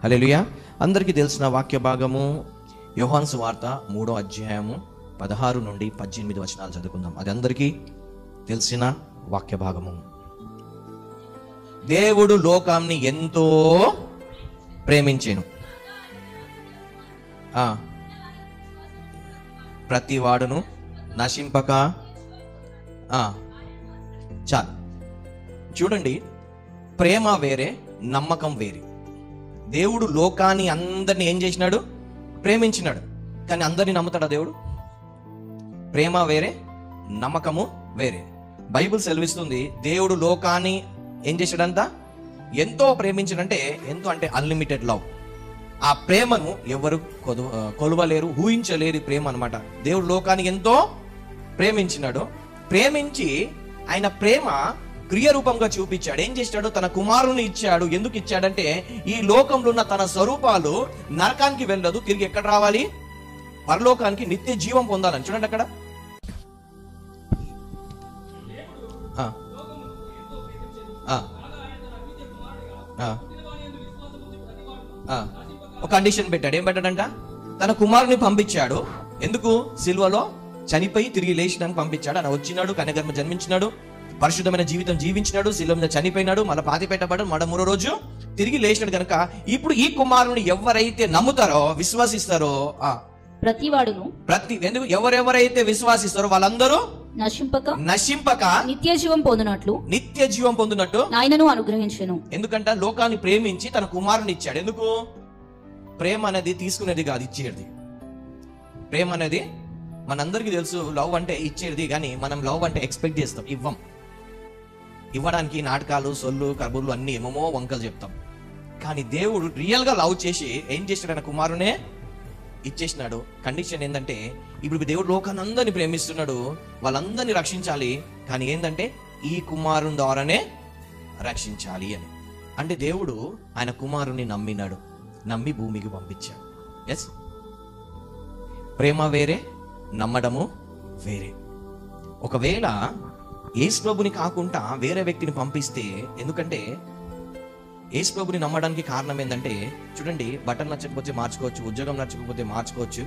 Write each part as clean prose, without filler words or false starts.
హల్లెలూయా. అందరికీ తెలిసిన వాక్య భాగము యోహాను సువార్త 3వ అధ్యాయము 16 నుండి 18 వచనాలు చదువుకుందాం. అది అందరికీ తెలిసిన వాక్య భాగము. దేవుడు లోకాన్ని ఎంతో ప్రేమించెను, ప్రతి వాడును నశింపక. చాలు చూడండి, ప్రేమ వేరే, నమ్మకం వేరే. దేవుడు లోకాన్ని అందరిని ఏం చేసినాడు? ప్రేమించినాడు. కానీ అందరిని నమ్ముతాడా దేవుడు? ప్రేమ వేరే, నమ్మకము వేరే. బైబిల్ సెలవిస్తుంది, దేవుడు లోకాన్ని ఏం చేశాడంట? ఎంతో ప్రేమించాడంటే, ఎంతో అంటే అన్లిమిటెడ్ లవ్. ఆ ప్రేమను ఎవరు కొలవలేరు, ఊహించలేరు ప్రేమ అనమాట. దేవుడు లోకాన్ని ఎంతో ప్రేమించినాడు. ప్రేమించి ఆయన ప్రేమ క్రియారూపంగా చూపించాడు. ఏం చేశాడు? తన కుమారుని ఇచ్చాడు. ఎందుకు ఇచ్చాడంటే, ఈ లోకంలో ఉన్న తన స్వరూపాలు నరకానికి వెళ్ళదు, తిరిగి ఎక్కడ రావాలి? పరలోకానికి, నిత్య జీవం పొందాలని. చూడండి అక్కడ, ఒక కండిషన్ పెట్టాడు. ఏం పెట్టాడంట? తన కుమారుని పంపించాడు. ఎందుకు? సిలువలో చనిపోయి తిరిగి లేచడానికి పంపించాడు. ఆయన వచ్చినాడు, కన్యగర్భ జన్మించినాడు, పరిశుద్ధమైన జీవితం జీవించినాడు, శిలువ మీద చనిపోయినాడు, మళ్ళీ పాతి పెట్టబడ్డాడు, మళ్ళీ 3వ రోజు తిరిగి లేచినాడు. కనుక ఇప్పుడు ఈ కుమారుని ఎవరైతే నమ్ముతారో, విశ్వాసిస్తారో, ఎందుకు ఎవరెవరైతే విశ్వాసిస్తారో వాళ్ళందరూ నశింపక నిత్య జీవం పొందునట్లు ఆయనను అనుగ్రహించెను. ఎందుకంటే లోకాన్ని ప్రేమించి తన కుమారుని ఇచ్చాడు. ఎందుకు? ప్రేమ అనేది తీసుకునేది కాదు, ఇచ్చేది. ప్రేమ అనేది మనందరికీ తెలుసు, లవ్ అంటే ఇచ్చేది. కానీ మనం లవ్ అంటే ఎక్స్పెక్ట్ చేస్తాం, ఇవ్వడానికి నాటకాలు, సొల్లు, కబుర్లు అన్ని ఏమేమో వంకలు చెప్తాం. కానీ దేవుడు రియల్ గా లవ్ చేసి ఏం చేశాడు? ఆయన కుమారునే ఇచ్చేసినాడు. కండిషన్ ఏంటంటే, ఇప్పుడు దేవుడు లోకాన్ని అందరినీ ప్రేమిస్తున్నాడు, వాళ్ళందరినీ రక్షించాలి. కానీ ఏంటంటే, ఈ కుమారుని ద్వారానే రక్షించాలి అని. అంటే దేవుడు ఆయన కుమారుని నమ్మినాడు, నమ్మి భూమికి పంపించాడు. ఎస్, ప్రేమ వేరే, నమ్మడము వేరే. ఒకవేళ యేసు ప్రభుని కాకుండా వేరే వ్యక్తిని పంపిస్తే, ఎందుకంటే యేసు ప్రభుని నమ్మడానికి కారణం ఏంటంటే, చూడండి, బట్టలు నచ్చకపోతే మార్చుకోవచ్చు, ఉద్యోగం నచ్చకపోతే మార్చుకోవచ్చు,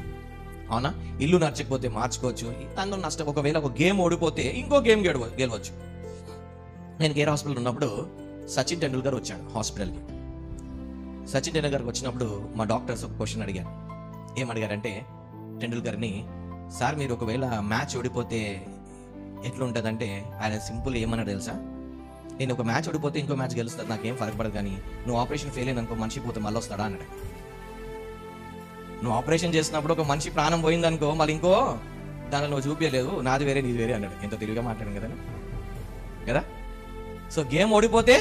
అవునా? ఇల్లు నచ్చకపోతే మార్చుకోవచ్చు, అందులో నష్టం. ఒకవేళ ఒక గేమ్ ఓడిపోతే ఇంకో గేమ్ గెలవచ్చు. నేను కేర్ హాస్పిటల్ ఉన్నప్పుడు సచిన్ టెండూల్కర్ వచ్చాడు హాస్పిటల్కి. సచిన్ టెండూల్కర్కి వచ్చినప్పుడు మా డాక్టర్స్ ఒక క్వశ్చన్ అడిగారు. ఏమడిగారంటే, టెండూల్కర్ని, సార్ మీరు ఒకవేళ మ్యాచ్ ఓడిపోతే ఎట్లుంటుందంటే, ఆయన సింపుల్ ఏమన్నాడు తెలుసా? నేను ఒక మ్యాచ్ ఓడిపోతే ఇంకో మ్యాచ్ గెలుస్తాను, నాకేం ఫరక పడదు. కానీ నువ్వు ఆపరేషన్ ఫెయిల్ అయిన అనుకో, మనిషి పోతే మళ్ళీ వస్తాడా అన్నాడు. నువ్వు ఆపరేషన్ చేసినప్పుడు ఒక మనిషి ప్రాణం పోయిందనుకో, మళ్ళీ ఇంకో దానిలో నువ్వు చూపించలేదు, నాది వేరే నీది వేరే అన్నాడు. ఎంతో తెలివిగా మాట్లాడాను కదా. సో గేమ్ ఓడిపోతే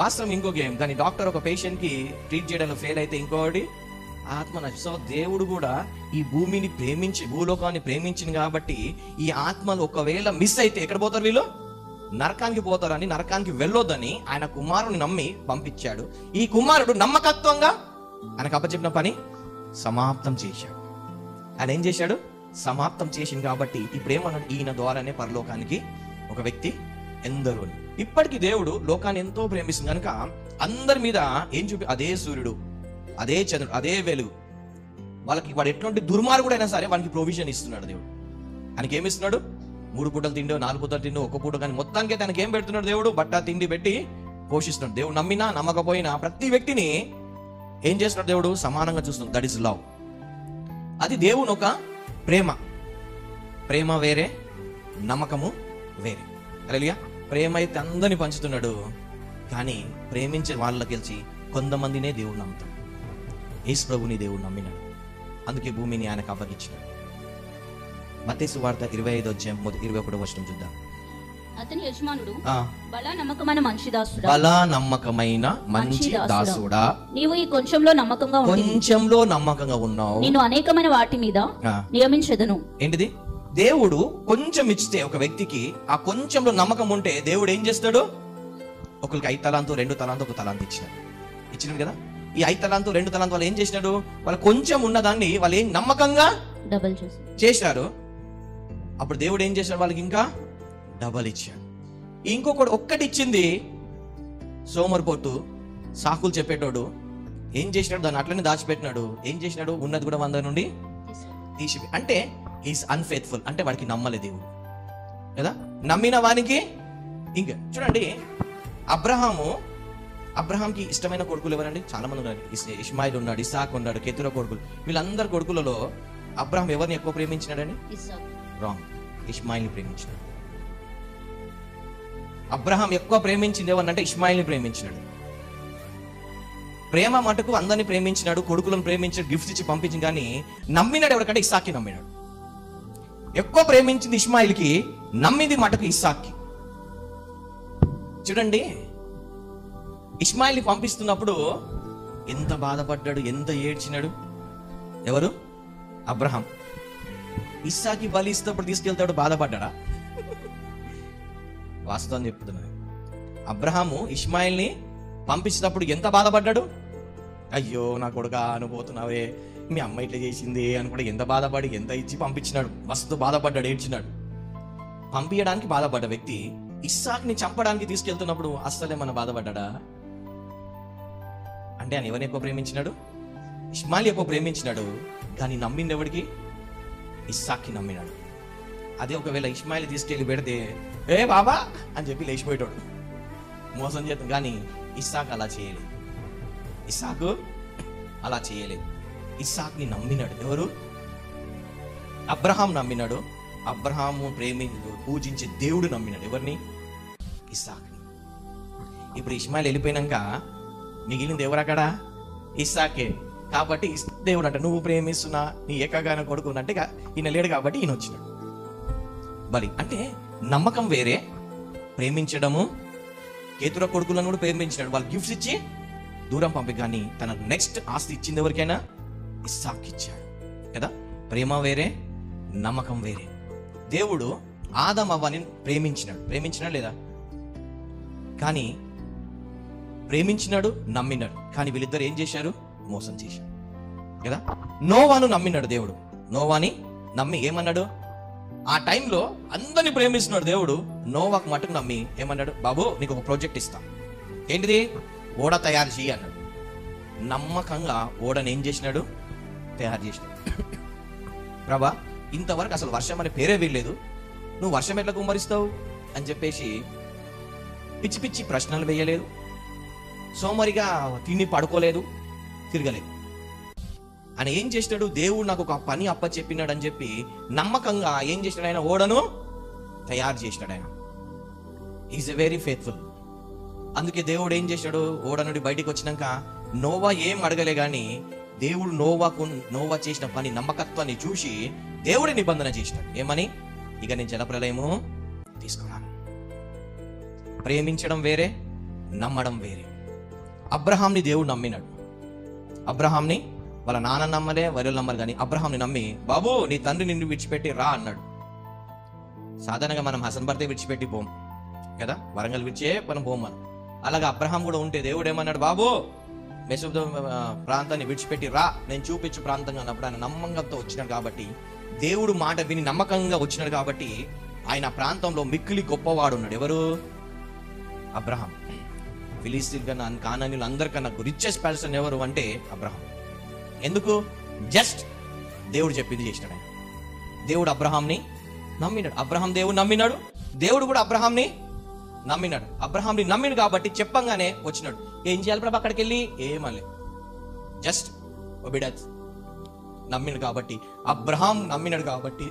వాస్తవం ఇంకో గేమ్, కానీ డాక్టర్ ఒక పేషెంట్కి ట్రీట్ చేయడంలో ఫెయిల్ అయితే ఇంకోటి ఆత్మ నష్టం. సో దేవుడు కూడా ఈ భూమిని ప్రేమించి, భూలోకాన్ని ప్రేమించింది కాబట్టి, ఈ ఆత్మలు ఒకవేళ మిస్ అయితే ఎక్కడ పోతారు? వీళ్ళు నరకానికి పోతారని, నరకానికి వెళ్ళొద్దని ఆయన కుమారుని నమ్మి పంపించాడు. ఈ కుమారుడు నమ్మకత్వంగా ఆయనకు అప్పచెప్పిన పని సమాప్తం చేశాడు. ఆయన ఏం చేశాడు? సమాప్తం చేసింది. కాబట్టి ఇప్పుడు ఏమన్నాడు? ఈయన ద్వారానే పరలోకానికి ఒక వ్యక్తి ఎందరో. ఇప్పటికీ దేవుడు లోకాన్ని ఎంతో ప్రేమిస్తుంది కనుక అందరి మీద ఏం అదే సూర్యుడు, అదే చంద్రుడు, అదే వెలుగు. వాళ్ళకి వాడు ఎట్లాంటి దుర్మార్గుడు అయినా సరే వానికి ప్రొవిజన్ ఇస్తున్నాడు దేవుడు. ఆయనకి ఏమి ఇస్తున్నాడు? 3 పూటలు తిండో, 4 పూటలు తిండో, 1 పూట, కానీ మొత్తానికి తనకి ఏం పెడుతున్నాడు దేవుడు? బట్ట తిండి పెట్టి పోషిస్తున్నాడు. దేవుడు నమ్మినా నమ్మకపోయినా ప్రతి వ్యక్తిని ఏం చేస్తున్నాడు దేవుడు? సమానంగా చూస్తున్నాడు. That is love. అది దేవుని ఒక ప్రేమ. ప్రేమ వేరే, నమ్మకము వేరే. హల్లెలూయా. ప్రేమ అయితే అందరిని పంచుతున్నాడు, కానీ ప్రేమించే వాళ్ళకి గెలిచి కొంతమందినే దేవుడు నమ్ముతాడు. యేసు ప్రభుని దేవుడు నమ్మినాడు, అందుకే భూమిని ఆయనకు అప్పగించినాడు. మత్తయి సువార్త 25వ అధ్యాయం 21వ వచనం చూద్దాం. అతని యజమానుడు, బలా నమ్మకమైన మంచి దాసుడా, నీవు ఈ కొంచెంలో నమ్మకంగా ఉన్నావు, నిన్ను అనేకమైన వాటి మీద నియమించెదను. ఏంటిది? దేవుడు కొంచెం ఇస్తే ఒక వ్యక్తికి, ఆ కొంచెంలో నమ్మకం ఉంటే దేవుడు ఏం చేస్తాడు? ఒకరికి 5 తలాంతు, 2 తలాంతు, 1 తలాంతు ఇచ్చినాడు కదా. ఈ 5 తలాంతు, 2 తలాంతు వాళ్ళు ఏం చేసినాడు? వాళ్ళు కొంచెం ఉన్నదాన్ని వాళ్ళు ఏం నమ్మకంగా డబల్ చేశారు. అప్పుడు దేవుడు ఏం చేశాడు? వాళ్ళకి ఇంకా డబల్ ఇచ్చాడు. ఇంకొకటి ఒక్కటి ఇచ్చింది, సోమరిపోతు, సాకులు చెప్పేటోడు, ఏం చేసినాడు? దాన్ని అట్లనే దాచిపెట్టినాడు. ఏం చేసినాడు? ఉన్నది కూడా 100 నుండి తీసి, అంటే ఈస్ అన్ఫేత్ఫుల్, అంటే వాడికి నమ్మలే దేవుడు కదా. నమ్మిన వానికి ఇంకా చూడండి, అబ్రహాంకి ఇష్టమైన కొడుకులు ఎవరండి? చాలా మంది ఉన్నారు. ఇష్మాయిల్ ఉన్నాడు, ఇస్సాకు ఉన్నాడు, కెతురా కొడుకులు. వీళ్ళందరి కొడుకులలో అబ్రహాం ఎవరిని ఎక్కువ ప్రేమించినాడని? రాంగ్, ఇష్మాయిల్ని ప్రేమించినాడు. అబ్రహాం ఎక్కువ ప్రేమించింది ఎవరినంటే ఇష్మాయిల్ని ప్రేమించినాడు. ప్రేమ మటుకు అందరిని ప్రేమించినాడు, కొడుకులను ప్రేమించాడు, గిఫ్ట్స్ ఇచ్చి పంపించింది. కానీ నమ్మినాడు ఎవరికంటే ఇస్సాక్కి నమ్మినాడు. ఎక్కువ ప్రేమించింది ఇష్మాయిల్కి, నమ్మింది మటుకు ఇస్సాక్కి. చూడండి, ఇష్మాయిల్ని పంపిస్తున్నప్పుడు ఎంత బాధపడ్డాడు, ఎంత ఏడ్చినాడు. ఎవరు? అబ్రహాం. ఇస్సాకి బలి ఇస్తున్నప్పుడు తీసుకెళ్తాడు, బాధపడ్డా? వాస్తవం చెప్తున్నాను. అబ్రహాము ఇష్మాయిల్ని పంపించినప్పుడు ఎంత బాధపడ్డాడు. అయ్యో నా కొడుకా అనుపోతున్నావే, మీ అమ్మ ఇట్లా చేసింది అని కూడా ఎంత బాధపడి, ఎంత ఇచ్చి పంపించినాడు. మస్తు బాధపడ్డాడు, ఏడ్చినాడు. పంపించడానికి బాధపడ్డ వ్యక్తి ఇస్సాక్ని చంపడానికి తీసుకెళ్తున్నప్పుడు అస్సలే మన బాధపడ్డా? అంటే ఆయన ఎవరిని ఎక్కువ ప్రేమించినాడు? ఇష్మాయిల్ ఎక్కువ ప్రేమించినాడు. కానీ నమ్మింది ఎవడికి? ఇస్సాక్కి నమ్మినాడు. అదే ఒకవేళ ఇష్మాయిల్ తీసుకెళ్ళి పెడితే ఏ బాబా అని చెప్పి లేచిపోయేటోడు, మోసం చేద్దాం. కానీ ఇస్సాకు అలా చేయలేదు. ఇస్సాక్ని నమ్మినాడు. ఎవరు? అబ్రహాం నమ్మినాడు. అబ్రహాము పూజించే దేవుడు నమ్మినాడు. ఎవరిని? ఇస్సాక్ని. ఇప్పుడు ఇష్మాయిల్ వెళ్ళిపోయినాక మిగిలింది ఎవరు అక్కడ? ఇస్సాకే. కాబట్టి దేవుడు అంటే నువ్వు ప్రేమిస్తున్నా నీ ఏకగాన కొడుకు అంటే ఈయన లేడు కాబట్టి ఈయన వచ్చినాడు. బలి అంటే నమ్మకం వేరే, ప్రేమించడము. కేతుర కొడుకులను కూడా ప్రేమించినాడు, వాళ్ళు గిఫ్ట్స్ ఇచ్చి దూరం పంపి. కానీ తన నెక్స్ట్ ఆస్తి ఇచ్చింది ఎవరికైనా? ఇస్సాక్కి ఇచ్చాడు కదా. ప్రేమ వేరే, నమ్మకం వేరే. దేవుడు ఆదం అవ్వని ప్రేమించినాడు లేదా? కానీ ప్రేమించినాడు, నమ్మినాడు. కానీ వీళ్ళిద్దరు ఏం చేశారు? మోసం చేశారు కదా. నోవాను నమ్మినాడు దేవుడు. నోవాని నమ్మి ఏమన్నాడు? ఆ టైంలో అందరిని ప్రేమిస్తున్నాడు దేవుడు. నోవాకు మటుకు నమ్మి ఏమన్నాడు? బాబు నీకు ఒక ప్రాజెక్ట్ ఇస్తా, ఏంటిది? ఓడ తయారు చేయి అన్నాడు. నమ్మకంగా ఓడని ఏం చేసినాడు? తయారు చేసినాడు. ప్రభా, ఇంతవరకు అసలు వర్షం అనే పేరే వీల్లేదు, నువ్వు వర్షం ఎట్లా కుమ్మరిస్తావు అని చెప్పేసి పిచ్చి పిచ్చి ప్రశ్నలు వేయలేదు, సోమరిగా తిని పడుకోలేదు, తిరగలేదు. ఆయన ఏం చేసినాడు? దేవుడు నాకు ఒక పని అప్ప చెప్పినాడు అని చెప్పి నమ్మకంగా ఏం చేసినాడు? ఆయన ఓడను తయారు చేసినాడు. ఆయన ఈజ్ ఎ వెరీ ఫెయిత్ఫుల్. అందుకే దేవుడు ఏం చేశాడు? ఓడ నుండి బయటికి వచ్చినాక నోవా ఏం అడగలే, కానీ దేవుడు నోవా చేసిన పని నమ్మకత్వాన్ని చూసి దేవుడి నిబంధన చేసినాడు. ఏమని? ఇక నేను జలప్రలయము తీసుకున్నాను. ప్రేమించడం వేరే, నమ్మడం వేరే. అబ్రహాంని దేవుడు నమ్మినాడు. అబ్రహాంని వాళ్ళ నాన్న నమ్మలే, వరులు నమ్మరు. కానీ అబ్రహాంని నమ్మి, బాబు నీ తండ్రి నిన్ను విడిచిపెట్టి రా అన్నాడు. సాధారణంగా మనం హసన్ బర్తే విడిచిపెట్టి పోం కదా, వరంగల్ విడిచే మనం పోం మనం. అలాగే అబ్రహాం కూడా ఉంటే దేవుడు ఏమన్నాడు? బాబు మెసొపొతామియా ప్రాంతాన్ని విడిచిపెట్టి రా, నేను చూపించు ప్రాంతంగా అన్నప్పుడు ఆయన నమ్మకంతో వచ్చినాడు. కాబట్టి దేవుడు మాట విని నమ్మకంగా వచ్చినాడు. కాబట్టి ఆయన ప్రాంతంలో మిక్కిలి గొప్పవాడు ఉన్నాడు. ఎవరు? అబ్రహాం. ఫిలిస్తీన్ కన్నా, కానానీయులు అందరికన్నా రిచెస్ట్ పర్సన్ ఎవరు అంటే అబ్రహాం. ఎందుకు? జస్ట్ దేవుడు చెప్పింది చేసినాడు. ఆయన దేవుడు అబ్రహాంని నమ్మినాడు. అబ్రహాం దేవుడు నమ్మినాడు, దేవుడు కూడా అబ్రహాంని నమ్మినాడు. అబ్రహాంని నమ్మినాడు కాబట్టి చెప్పంగానే వచ్చినాడు. ఏం చేయాలి ప్రభు అక్కడికి వెళ్ళి? ఏమలే, జస్ట్ ఒబిడెన్స్. నమ్మినాడు కాబట్టి అబ్రహాం నమ్మినాడు. కాబట్టి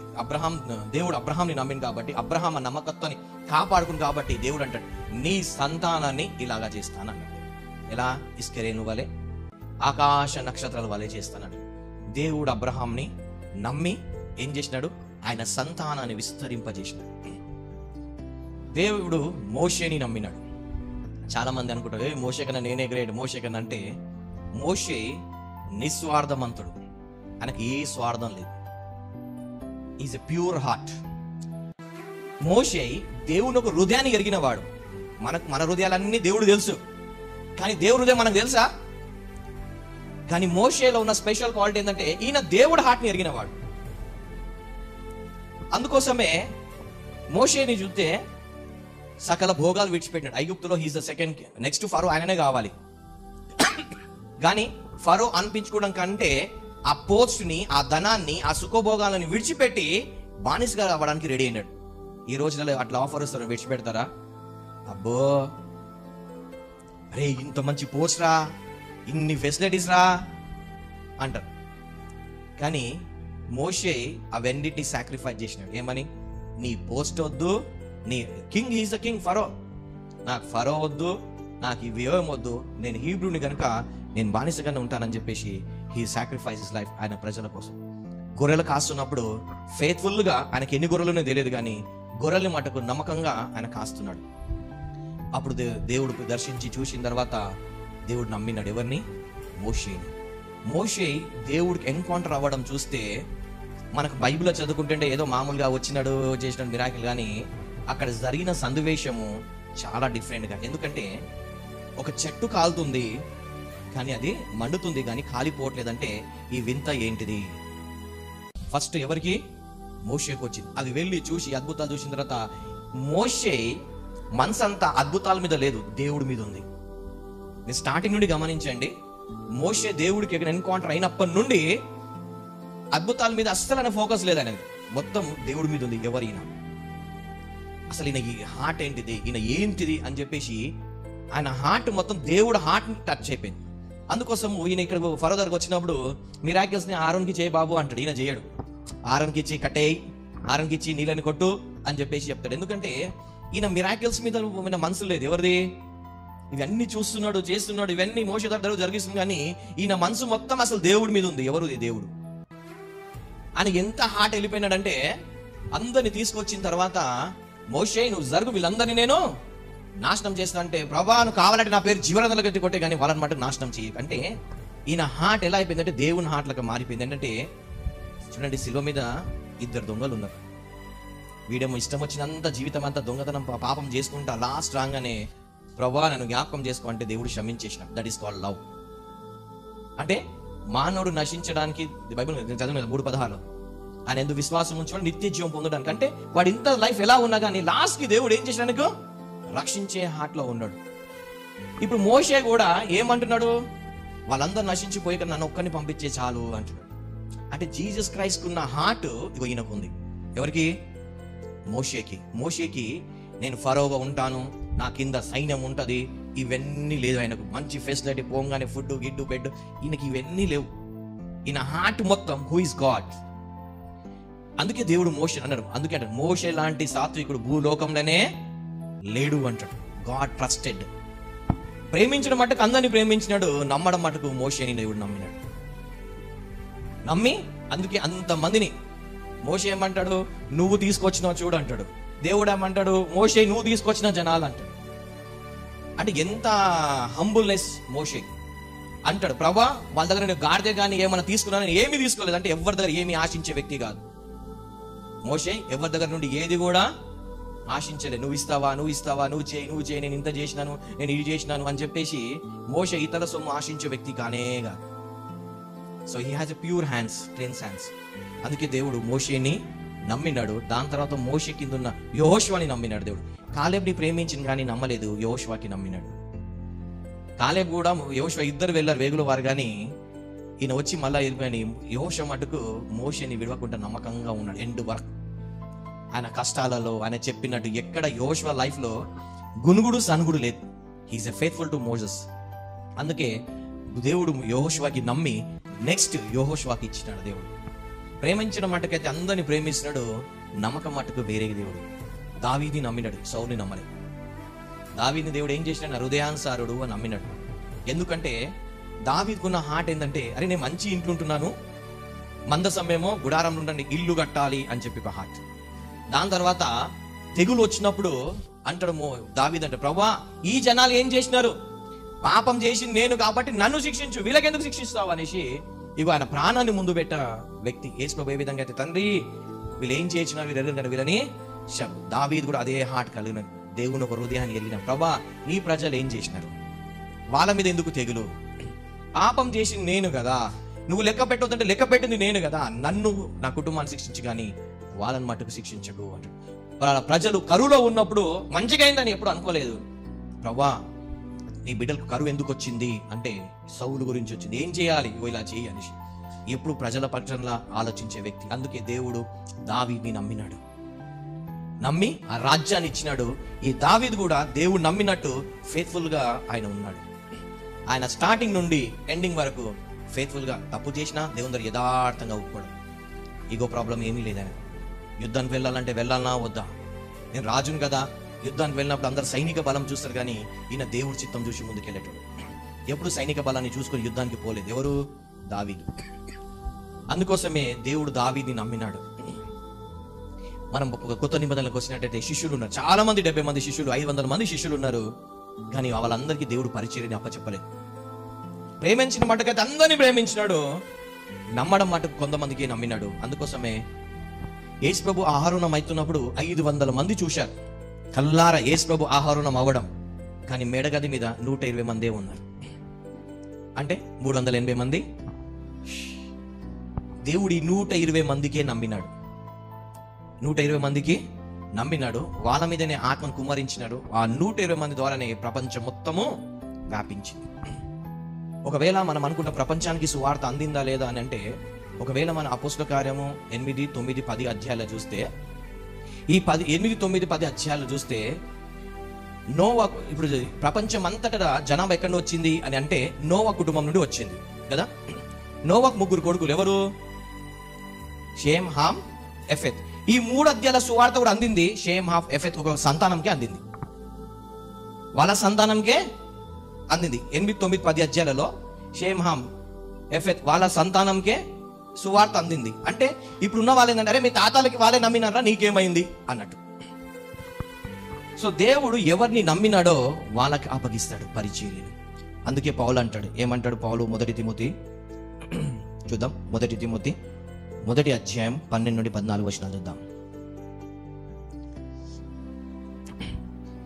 దేవుడు అబ్రహాంని నమ్మినాడు. కాబట్టి అబ్రహాం ఆ నమ్మకత్వాన్ని కాపాడుకుని కాబట్టి దేవుడు అంటాడు, నీ సంతానాన్ని ఇలాగా చేస్తానన్నాడు. ఎలా? ఇస్కరేణు వలె, ఆకాశ నక్షత్రాల వలె చేస్తానన్నాడు. దేవుడు అబ్రహాంని నమ్మి ఏం చేసినాడు? ఆయన సంతానాన్ని విస్తరింపజేసినాడు. దేవుడు మోషేని నమ్మినాడు. చాలా మంది అనుకుంటారు, మోషే కన్నా నేనే గ్రేట్. మోషే కన్నా అంటే మోషే నిస్వార్థమంతుడు, ఆయనకి ఏ స్వార్థం లేదు. Is a pure heart. మోషే దేవుని ఒక హృదయాన్ని ఎరిగిన వాడు. మన హృదయాలన్నీ దేవుడు తెలుసు, కానీ దేవుడి హృదయం మనకు తెలుసా? కానీ మోషేలో ఉన్న స్పెషల్ క్వాలిటీ ఏంటంటే ఈయన దేవుడి హార్ట్ని ఎరిగిన వాడు. అందుకోసమే మోషేని చూస్తే సకల భోగాలు విడిచిపెట్టినాడు. ఐగుప్తులో హీస్ ద సెకండ్, నెక్స్ట్ ఫరో ఆయననే కావాలి. కానీ ఫరో అనిపించుకోవడం కంటే ఆ పోస్ట్ ని, ఆ ధనాన్ని, ఆ సుఖభోగాలను విడిచిపెట్టి బానిసగా అవ్వడానికి రెడీ అయినాడు. ఈ రోజులలో అట్లా ఆఫర్ వస్తారు, విడిచిపెడతారా? అబ్బో, అరే ఇంత మంచి పోస్ట్ రా, ఇన్ని ఫెసిలిటీస్ రా అంటారు. కానీ మోషే అవన్నిటిని సాక్రిఫైస్ చేసినాడు. ఏమని? నీ పోస్ట్ వద్దు, నీ కింగ్ ఈజ్ ద కింగ్ ఫరో, నాకు ఫరో వద్దు, నాకు ఈ వ్యయం వద్దు, నేను హీబ్రూని కనుక నేను బానిసగానే ఉంటానని చెప్పేసి హీ సాక్రిఫైసెస్ లైఫ్ ఆయన ప్రజల కోసం. గొర్రెలు కాస్తున్నప్పుడు ఫెయిత్ఫుల్గా, ఆయనకి ఎన్ని గొర్రెలునే తెలియదు కానీ గొర్రెల్ని మటుకు నమ్మకంగా ఆయన కాస్తున్నాడు. అప్పుడు దేవుడు దర్శించి చూసిన తర్వాత దేవుడు నమ్మినాడు. ఎవరిని? మోషేని. మోషే దేవుడికి ఎన్కౌంటర్ అవ్వడం చూస్తే మనకు బైబిల్లో చదువుకుంటుంటే ఏదో మామూలుగా వచ్చినాడు చేసిన మిరాకిల్, కానీ అక్కడ జరిగిన సన్నివేశము చాలా డిఫరెంట్గా. ఎందుకంటే ఒక చెట్టు కాలుతుంది కానీ అది మండుతుంది కానీ కాలిపోవట్లేదంటే ఈ వింత ఏంటిది? ఫస్ట్ ఎవరికి? మోషేకి వచ్చింది. అది వెళ్ళి చూసి అద్భుతాలు చూసిన తర్వాత మోషే మనసంతా అద్భుతాల మీద లేదు, దేవుడి మీద ఉంది. నేను స్టార్టింగ్ నుండి గమనించండి, మోషే దేవుడికి ఎన్కౌంటర్ అయినప్పటి నుండి అద్భుతాల మీద అస్సలు ఫోకస్ లేదు అనేది, మొత్తం దేవుడి మీద ఉంది. ఎవరైనా అసలు ఈయన ఈ హార్ట్ ఏంటిది, ఈయన ఏంటిది అని చెప్పేసి ఆయన హార్ట్ మొత్తం దేవుడు హార్ట్ ని టచ్ అయిపోయింది. అందుకోసం ఈయన ఇక్కడ ఫరో దగ్గరకు వచ్చినప్పుడు మిరాకిల్స్ ని ఆరోన్కి చేయి బాబు అంటాడు. ఈయన చేయడు. ఆరోన్కి ఇచ్చి కట్టేయి, ఆరోన్కి ఇచ్చి నీళ్ళని కొట్టు అని చెప్పేసి చెప్తాడు. ఎందుకంటే ఈయన మిరాకిల్స్ మీద మనసు లేదు. ఎవరిది? ఇవన్నీ చూస్తున్నాడు, చేస్తున్నాడు, ఇవన్నీ మోషే దగ్గర జరిగిస్తుంది, కానీ ఈయన మనసు మొత్తం అసలు దేవుడి మీద ఉంది. ఎవరు? దేవుడు. ఆయన ఎంత హార్ట్ వెళ్ళిపోయినాడంటే అందరిని తీసుకొచ్చిన తర్వాత మోషే నువ్వు జరుగు, వీళ్ళందరినీ నేను నాశనం చేస్తా అంటే, ప్రభా నువ్వు కావాలంటే నా పేరు జీవనదల గట్టి కొట్టే కానీ వాళ్ళని మటుకు నాశనం చేయ అంటే ఈయన హార్ట్ ఎలా అయిపోయిందంటే దేవుని హార్ట్ లాగా మారిపోయింది. ఏంటంటే చూడండి, శిలువ మీద ఇద్దరు దొంగలు ఉన్నారు. వీడేమో ఇష్టం వచ్చినంత జీవితం అంతా దొంగతనం పాపం చేసుకుంటా లాస్ట్ రాగానే ప్రభా నన్ను జ్ఞాపకం చేసుకో అంటే దేవుడు క్షమించేసిన. That is called love. అంటే మానవుడు నశించడానికి బైబిల్ చదివిన 3:16 ఆయన ఎందుకు విశ్వాసం ఉంచుకోవడం నిత్య జీవం పొందడానికి. అంటే వాడు ఇంత లైఫ్ ఎలా ఉన్నా కానీ లాస్ట్ కి దేవుడు ఏం చేసినందుకు రక్షించే హార్ట్ లో ఉన్నాడు. ఇప్పుడు మోషే కూడా ఏమంటున్నాడు? వాళ్ళందరూ నశించిపోయి నన్ను ఒక్కరిని పంపించే చాలు అంటున్నాడు. అంటే జీసస్ క్రైస్ట్ ఉన్న హార్ట్ ఇగో ఈయనకు ఉంది. ఎవరికి? మోషేకి నేను ఫరోగా ఉంటాను, నా కింద సైన్యం ఉంటది, ఇవన్నీ లేదు ఆయనకు. మంచి ఫెసిలిటీ, పోగానే ఫుడ్ గిడ్డు బెడ్, ఈయనకి ఇవన్నీ లేవు. ఈయన హార్ట్ మొత్తం హూ ఇస్ గాడ్. అందుకే దేవుడు మోషే అన్నాడు. అందుకే అంటాడు మోషే లాంటి సాత్వికుడు భూలోకంలోనే లేడు అంటాడు. God trusted. ప్రేమించడం మటుకు అందరినీ ప్రేమించినాడు, నమ్మడం మటుకు మోషేని దేవుడు నమ్మినాడు. నమ్మి అందుకే అంతమందిని మోషే ఏమంటాడు? నువ్వు తీసుకొచ్చినావు చూడు అంటాడు. దేవుడు ఏమంటాడు? మోషే నువ్వు తీసుకొచ్చిన జనాలు అంటాడు. అంటే ఎంత హంబుల్నెస్ మోషే అంటాడు. ప్రభా వాళ్ళ దగ్గర నేను గాడిద కానీ ఏమైనా తీసుకున్నాను, ఏమీ తీసుకోలేదు అంటే ఎవరి దగ్గర ఏమీ ఆశించే వ్యక్తి కాదు మోషే. ఎవరి దగ్గర నుండి ఏది కూడా ఆశించలేదు. నువ్వు ఇస్తావా, నువ్వు చేయి, నేను ఇంత చేసినాను, నేను ఇది చేసినాను అని చెప్పేసి మోషే ఇతర సొమ్ము ఆశించే వ్యక్తి కానే కాదు. So he has a pure hands, cleans hands. అందుకే దేవుడు మోషేని నమ్మినాడు. దాని తర్వాత మోషే కింద ఉన్న యెహోషువని నమ్మినాడు దేవుడు. కాలేబ్ని ప్రేమించిన కానీ నమ్మలేదు, యెహోషువకి నమ్మినాడు. కాలేబ్ కూడా యెహోషువ ఇద్దరు వెళ్ళారు వేగుల వారు, కానీ ఈయన వచ్చి మళ్ళా వెళ్ళిపోయి యెహోషువ మటుకు మోషేని విడవకుండా నమ్మకంగా ఉన్నాడు ఎండ్ వరకు. ఆయన కష్టాలలో ఆయన చెప్పినట్టు ఎక్కడ యెహోషువ లైఫ్ లో గునుగుడు సనుగుడు లేదు. He's a faithful to Moses. అందుకే దేవుడు యెహోషువకి నమ్మి నెక్స్ట్ యెహోషువకి ఇచ్చినాడు. దేవుడు ప్రేమించడం మటుకైతే అందరిని ప్రేమిస్తున్నాడు, నమ్మకం మటుకు వేరే దేవుడు. దావీదుని నమ్మినాడు, సౌలుని నమ్మలేదు. దావీదుని దేవుడు ఏం చేసినాడు? హృదయానుసారుడు అని నమ్మినాడు. ఎందుకంటే దావీదుకున్న హార్ట్ ఏంటంటే, అరే నేను మంచి ఇంట్లో ఉంటున్నాను, మందసమేమో గుడారంలో ఉండండి, ఇల్లు కట్టాలి అని చెప్పి ఒక హార్ట్. దాని తర్వాత తెగులు వచ్చినప్పుడు అంటాడు దావీదు అంటే, ప్రభువా ఈ జనాలు ఏం చేసినారు? పాపం చేసి నేను కాబట్టి నన్ను శిక్షించు, వీళ్ళకెందుకు శిక్షిస్తావు అనేసి ఇగో ఆయన ప్రాణాన్ని ముందు పెట్ట వ్యక్తి. యేసు ప్రభు ఏ విధంగా అయితే తండ్రి వీళ్ళు ఏం చేసినారు, వీళ్ళని దావీదు కూడా అదే హార్ట్ కలిగిన దేవుని ఒక హృదయాన్ని ఎరిగిన. ప్రభా నీ ప్రజలు ఏం చేసినారు, వాళ్ళ మీద ఎందుకు తెగులు? పాపం చేసింది నేను కదా, నువ్వు లెక్క పెట్టొద్దంటే లెక్క పెట్టింది నేను కదా, నన్ను నా కుటుంబాన్ని శిక్షించు కానీ వాళ్ళని మట్టుకు శిక్షించకు అంటాడు. వాళ్ళ ప్రజలు కరువులో ఉన్నప్పుడు మంచిగా అయిందని ఎప్పుడు అనుకోలేదు. ప్రభా నీ బిడ్డలకు కరువు ఎందుకు వచ్చింది అంటే సౌలు గురించి వచ్చింది, ఏం చేయాలి, ఇలా చేయి అనేసి ఎప్పుడు ప్రజల పక్షంలా ఆలోచించే వ్యక్తి. అందుకే దేవుడు దావీదుని నమ్మినాడు, నమ్మి ఆ రాజ్యాన్ని ఇచ్చినాడు. ఈ దావీదు కూడా దేవుడు నమ్మినట్టు ఫెయిత్ఫుల్ గా ఆయన ఉన్నాడు. ఆయన స్టార్టింగ్ నుండి ఎండింగ్ వరకు ఫెయిత్ఫుల్ గా, తప్పు చేసినా దేవుని దగ్గర యథార్థంగా ఒప్పుకోవడం. ఈగో ప్రాబ్లం ఏమీ లేదు ఆయన. యుద్ధానికి వెళ్ళాలంటే వెళ్ళాలన్నా వద్దా, నేను రాజును కదా, యుద్ధానికి వెళ్ళినప్పుడు అందరు సైనిక బలం చూస్తారు, కానీ ఈయన దేవుడి చిత్తం చూసి ముందుకెళ్ళేటోడు. ఎప్పుడు సైనిక బలాన్ని చూసుకొని యుద్ధానికి పోలేదు. ఎవరు? దావీదు. అందుకోసమే దేవుడు దావీదుని నమ్మినాడు. మనం కొత్త నిబంధనలకు వచ్చినట్టయితే శిష్యులు ఉన్నారు, చాలా మంది, 70 మంది శిష్యులు, 500 మంది శిష్యులు ఉన్నారు. కానీ వాళ్ళందరికీ దేవుడు పరిచర్యని అప్పచెప్పలేదు. ప్రేమించిన మటుకైతే అందరినీ ప్రేమించినాడు, నమ్మడం మటుకు కొంతమందికి నమ్మినాడు. అందుకోసమే యేసు ప్రభు ఆహారం అవుతున్నప్పుడు 500 మంది చూశారు కల్లారా యేసు ప్రభు ఆహారం అవ్వడం. కానీ మేడగది మీద 120 మందే ఉన్నారు, అంటే 380 మంది. దేవుడు ఈ 120 మందికే నమ్మినాడు, 120 మందికి నమ్మినాడు. వాళ్ళ మీదనే ఆత్మను కుమ్మరించినాడు. ఆ 120 మంది ద్వారానే ప్రపంచం మొత్తము వ్యాపించింది. ఒకవేళ మనం అనుకున్న ప్రపంచానికి సువార్త అందిందా లేదా అని అంటే, ఒకవేళ మన అపోస్తల కార్యము 8, 9, 10 అధ్యాయాలు చూస్తే, ఈ 8, 9, 10 అధ్యాయాలు చూస్తే నోవా, ఇప్పుడు ప్రపంచం అంతటా జనాభా ఎక్కడి నుండి వచ్చింది అని అంటే నోవా కుటుంబం నుండి వచ్చింది కదా. నోవాకు 3 కొడుకులు. ఎవరు? షేమ్, హామ్, ఎఫెత్. ఈ 3 అధ్యాయాల సువార్త కూడా అందింది షేమ్, హామ్, ఎఫెత్ ఒక సంతానంకే అందింది, వాళ్ళ సంతానంకే అందింది. 8, 9, 10 అధ్యాయాలలో షేమ్, హామ్, ఎఫెత్ వాళ్ళ సంతానంకే సువార్త అందింది. అంటే ఇప్పుడున్న వాళ్ళు ఏంటంటే, అరే మీ తాతలకి వాళ్ళే నమ్మినారా, నీకేమైంది అన్నట్టు. సో దేవుడు ఎవరిని నమ్మినాడో వాళ్ళకి అప్పగిస్తాడు పరిచర్యను. అందుకే పౌలు అంటాడు, ఏమంటాడు పౌలు? 1 తిమోతి చూద్దాం. 1 తిమోతి 1 అధ్యాయం 12 నుండి 14 వచనాలు చూద్దాం.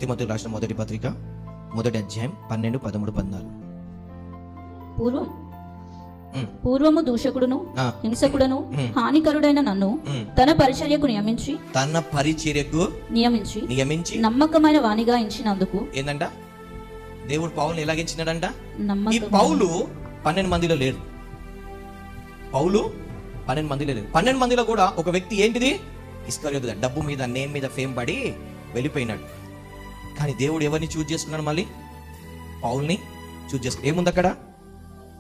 తిమోతి రాసిన 1 పత్రిక 1 అధ్యాయం 12, 13, 14. పూర్వము దూషకుడును హింసకుడును హానికరుడైన నన్ను తన పరిచర్యకు నియమించి నమ్మకమైన వానిగా ఎంచినందుకు. ఏందంట? దేవుడు పౌలుని ఎలాగించినాడంట? ఈ పౌలు 12 మందిలో లేడు. పౌలు 12 మందిలో లేడు. 12 మందిలో కూడా ఒక వ్యక్తి ఏంటిది? ఇస్కరియోతు. డబ్బు మీద, నేమ్ మీద ఫేమ్ పడి వెళ్ళిపోయినాడు. కానీ దేవుడు ఎవరిని చూజ్ చేసుకున్నాడు? మళ్ళీ పౌల్ని చూజ్ చేసుకున్నాడు. ఏముంది అక్కడ?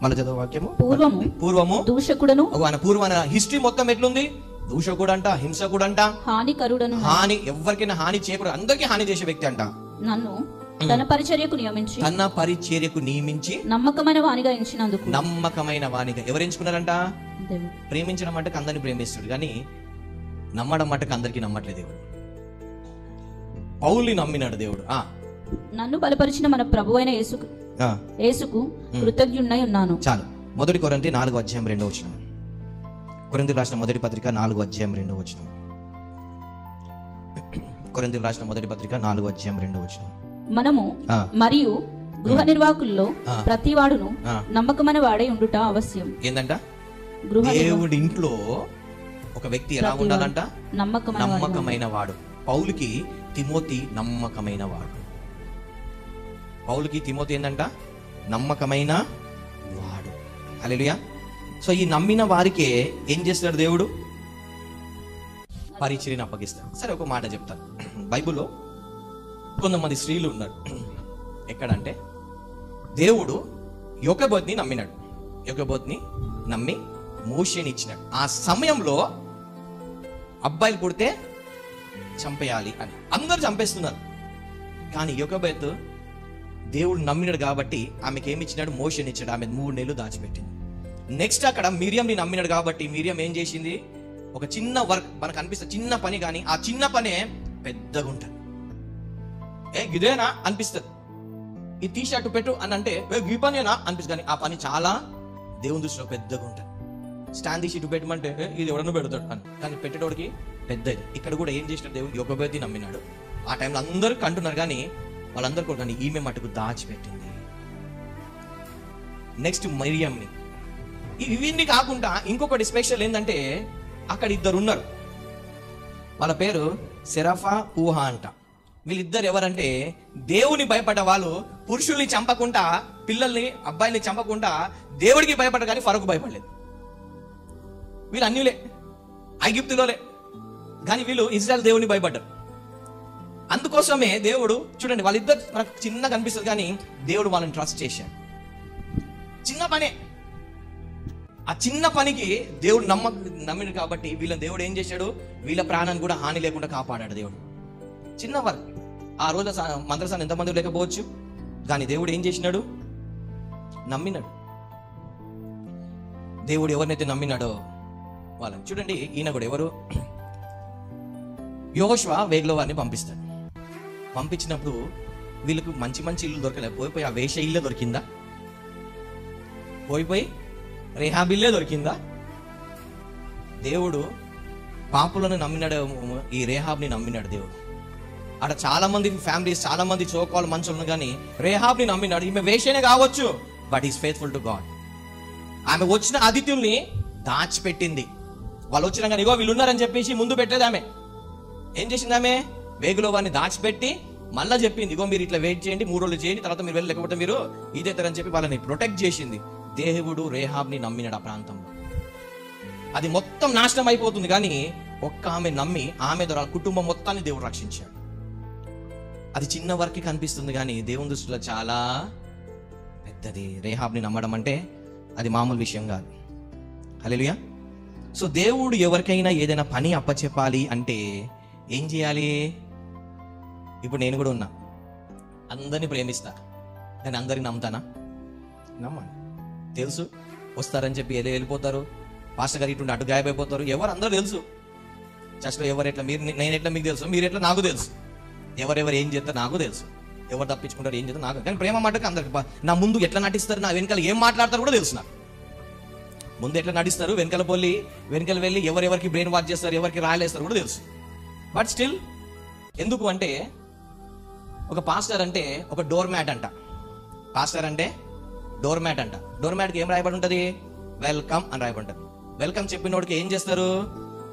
మళ్ళీ చదువు వాక్యము. పూర్వము దూషకుడను. ఆయన పూర్వన హిస్టరీ మొత్తం ఎట్లుంది? దూషకుడు అంట, హింసకుడు అంట, హానికరుడను. ఎవరికైనా హాని చేయకూడదు, అందరికీ హాని చేసే వ్యక్తి అంట. నన్ను తన పరిచర్యకు నియమించి నమ్మకమైన వానిగా ఎంచినందుకు. నమ్మకమైన వానిగా ఎవరు ఎంచుకున్నారంట? ప్రేమించడం మటుకు అందరిని ప్రేమిస్తాడు, కానీ నమ్మడం మటుకు అందరికీ నమ్మట్లేదు దేవుడు. పౌల్ని నమ్మినాడు దేవుడు. నన్ను బలపరిచిన మన ప్రభువైన యేసుకు కృతజ్ఞుడై ఉన్నాను. చాలు. 1 కొరింథీ 4 అధ్యాయం 2 వచనం. కొరింథీయులకు రాసిన 1 పత్రిక 4 అధ్యాయం 2 వచనం. కొరింథీయులకు రాసిన 1 పత్రిక 4 అధ్యాయం 2 వచనం. మనము మరియు గృహ నిర్వాహకుల్లో ప్రతి వాడును నమ్మకమైన వాడై ఉండుట అవశ్యం. ఏందంట? దేవుడి ఇంట్లో ఒక వ్యక్తి ఎలా ఉండాలంట? నమ్మకమైన వాడు. పౌలుకి తిమోతి నమ్మకమైన వాడు. పౌలుకి తిమోతి ఏందంట? నమ్మకమైన వాడు. హల్లెలూయా. సో ఈ నమ్మిన వారికే ఏం చేస్తాడు దేవుడు? పరిచర్యను అప్పగిస్తాడు. సరే, ఒక మాట చెప్తాను. బైబిల్లో కొంతమంది స్త్రీలు ఉన్నారు. ఎక్కడంటే దేవుడు యోకెబెద్ని నమ్మినాడు. యోకెబెద్ని నమ్మి మోషేని ఇచ్చినాడు. ఆ సమయంలో అబ్బాయిలు పుడితే చంపేయాలి అని అందరూ చంపేస్తున్నారు. కానీ యోకెబెద్ దేవుడు నమ్మినాడు కాబట్టి ఆమెకి ఏమి ఇచ్చినాడు? మోషేని ఇచ్చాడు. ఆమె 3 నెలలు దాచిపెట్టింది. నెక్స్ట్ అక్కడ మిరియంని నమ్మినాడు కాబట్టి మిరియం ఏం చేసింది? ఒక చిన్న వర్క్ మనకు అనిపిస్తుంది, చిన్న పని, కానీ ఆ చిన్న పనే పెద్దగా ఉంటుంది. ఇదేనా అనిపిస్తుంది. ఈ టీ షర్ట్ పెట్టు అని అంటే ఈ పనేనా అనిపిస్తుంది, కానీ ఆ పని చాలా దేవుని దృష్టిలో పెద్దగా ఉంటుంది. స్టాండ్ తీసి ఇటు పెట్టమంటే ఇది ఎవడన్నా పెడతాడు అని, కానీ పెట్టేటోడికి పెద్దది. ఇక్కడ కూడా ఏం చేసినాడు దేవుడు? యోకెబెద్ని నమ్మినాడు. ఆ టైంలో అందరూ కంటున్నారు, కానీ వాళ్ళందరూ కూడా, కానీ ఈమె మటుకు దాచిపెట్టింది. నెక్స్ట్ మరియంని. ఇవన్నీ కాకుండా ఇంకొకటి స్పెషల్ ఏంటంటే, అక్కడ 2 ఉన్నారు. వాళ్ళ పేరు సెరఫా, ఊహా అంట. వీళ్ళిద్దరు ఎవరంటే దేవుని భయపడ్డ వాళ్ళు, పురుషుల్ని చంపకుండా, పిల్లల్ని అబ్బాయిల్ని చంపకుండా దేవుడికి భయపడ్డ, కానీ ఫరోకు భయపడలేదు. వీళ్ళు అన్యులే, ఐగుప్తులోలే, కానీ వీళ్ళు ఇజ్రాయెల్ దేవుని భయపడ్డారు. అందుకోసమే దేవుడు చూడండి, వాళ్ళిద్దరు మనకు చిన్నగా కనిపిస్తుంది, కానీ దేవుడు వాళ్ళని ట్రస్ట్ చేశాడు. చిన్న పనే, ఆ చిన్న పనికి దేవుడు నమ్మిడు కాబట్టి వీళ్ళని దేవుడు ఏం చేశాడు, వీళ్ళ ప్రాణాన్ని కూడా హాని లేకుండా కాపాడాడు దేవుడు. చిన్న వర్క్. ఆ రోజు మంత్రసాన్ని ఎంతమంది లేకపోవచ్చు, కానీ దేవుడు ఏం చేసినాడు, నమ్మినాడు. దేవుడు ఎవరినైతే నమ్మినాడో వాళ్ళని చూడండి. ఈయన కూడా ఎవరు, యెహోషువ వేగులో వారిని పంపిస్తాడు. పంపించినప్పుడు వీళ్ళకు మంచి మంచి ఇల్లు దొరకలేదు. పోయిపోయి ఆ వేష ఇల్లే దొరికిందా, పోయిపోయి రేహాబ్ ఇల్లే దొరికిందా? దేవుడు పాపులను నమ్మినాడు, ఈ రేహాబ్ని నమ్మినాడు దేవుడు. అక్కడ చాలా మంది ఫ్యామిలీస్, చాలా మంది చోకాలు మనుషులను, కానీ రేహాబ్ని నమ్మినాడు. ఈమె వేషనే కావచ్చు, but is faithful to God. ఆమె వచ్చిన అతిథుల్ని దాచిపెట్టింది. వాళ్ళు వచ్చినా కానీ ఇగో వీళ్ళు ఉన్నారని చెప్పేసి ముందు పెట్టేది. ఆమె ఏం చేసింది, ఆమె వేగులో వారిని దాచిపెట్టి మళ్ళా చెప్పింది, ఇగో మీరు ఇట్లా వెయిట్ చేయండి, 3 రోజులు చేయండి, తర్వాత మీరు వెళ్ళలేకపోతే మీరు ఇదేతారని చెప్పి వాళ్ళని ప్రొటెక్ట్ చేసింది. దేవుడు రేహాబ్ని నమ్మినాడు. ఆ ప్రాంతంలో అది మొత్తం నాశనం అయిపోతుంది, కానీ ఒక్క ఆమె నమ్మి ఆమె ద్వారా కుటుంబం మొత్తాన్ని దేవుడు రక్షించాడు. అది చిన్న వరకు కనిపిస్తుంది, కానీ దేవుని దృష్టిలో చాలా పెద్దది. రేహాబ్ని నమ్మడం అంటే అది మామూలు విషయం కాదు. హల్లెలూయా. సో దేవుడు ఎవరికైనా ఏదైనా పని అప్పచెప్పాలి అంటే ఏం చేయాలి? ఇప్పుడు నేను కూడా ఉన్నా, అందరినీ ప్రేమిస్తా, నేను అందరిని నమ్ముతానా? నమ్మను. తెలుసు వస్తారని చెప్పి ఏదో వెళ్ళిపోతారు, పాస్టర్ గారు ఇటు అటు గాయపడిపోతారు, ఎవరు అందరూ తెలుసు. చర్చలో ఎవరు ఎట్లా, నేను ఎట్లా మీకు తెలుసు, మీరు ఎట్లా నాకు తెలుసు, ఎవరెవరు ఏం చేస్తారు నాకు తెలుసు, ఎవరు తప్పించుకుంటారు ఏం చేస్తారు నాకు. కానీ ప్రేమ మాటకు అందరికి నా ముందు ఎట్లా నటిస్తారు, నా వెనకాల ఏం మాట్లాడతారు కూడా తెలుసు నాకు. ముందు ఎట్లా నటిస్తారు, వెనకాల వెళ్ళి ఎవరెవరికి బ్రెయిన్ వాష్ చేస్తారు, ఎవరికి రాయలేస్తారు కూడా తెలుసు. బట్ స్టిల్ ఎందుకు అంటే, ఒక పాస్టర్ అంటే ఒక డోర్ మ్యాట్ అంట. పాస్టర్ అంటే డోర్ మ్యాట్ అంట. డోర్ మ్యాట్కి ఏం రాయబడి ఉంటుంది? వెల్కమ్ అని రాయబడి ఉంటుంది. వెల్కమ్ చెప్పినోడికి ఏం చేస్తారు,